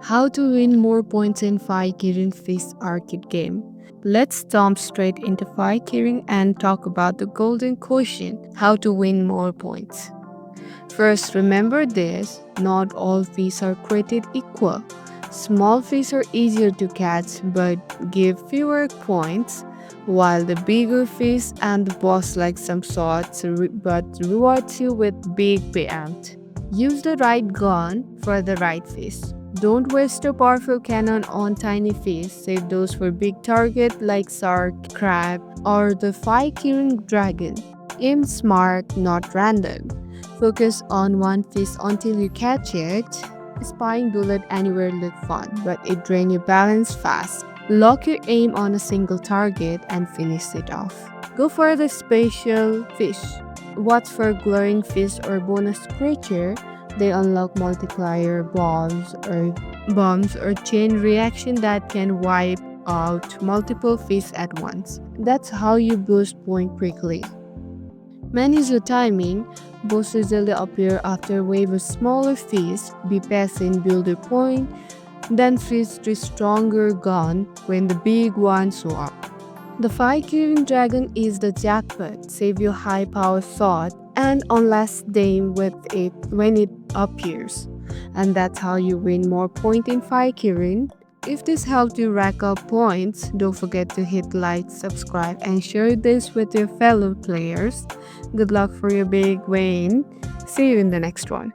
How to win more points in Fire Kirin Fish arcade game. Let's jump straight into Fire Kirin and talk about the golden question, how to win more points. First, remember this, not all fish are created equal. Small fish are easier to catch but give fewer points, while the bigger fish and the boss like some sorts but rewards you with big payout. Use the right gun for the right fish. Don't waste a powerful cannon on tiny fish. Save those for big target like shark, crab, or the Fire Kirin dragon. Aim smart, not random. Focus on one fish until you catch it. Spying bullet anywhere look fun, but it drains your balance fast. Lock your aim on a single target and finish it off. Go for the special fish. Watch for glowing fish or bonus creature. They unlock multiplier bombs or chain reaction that can wipe out multiple fish at once. That's how you boost point quickly. Manage your timing. Boosts usually appear after wave of smaller fish. Be patient, build a point, then switch to stronger gun when the big ones show up. The Fire Kirin dragon is the jackpot. Save your high power sword and unless them with it when it appears. And that's how you win more points in Fire Kirin. If this helped you rack up points, don't forget to hit like, subscribe, and share this with your fellow players. Good luck for your big win. See you in the next one.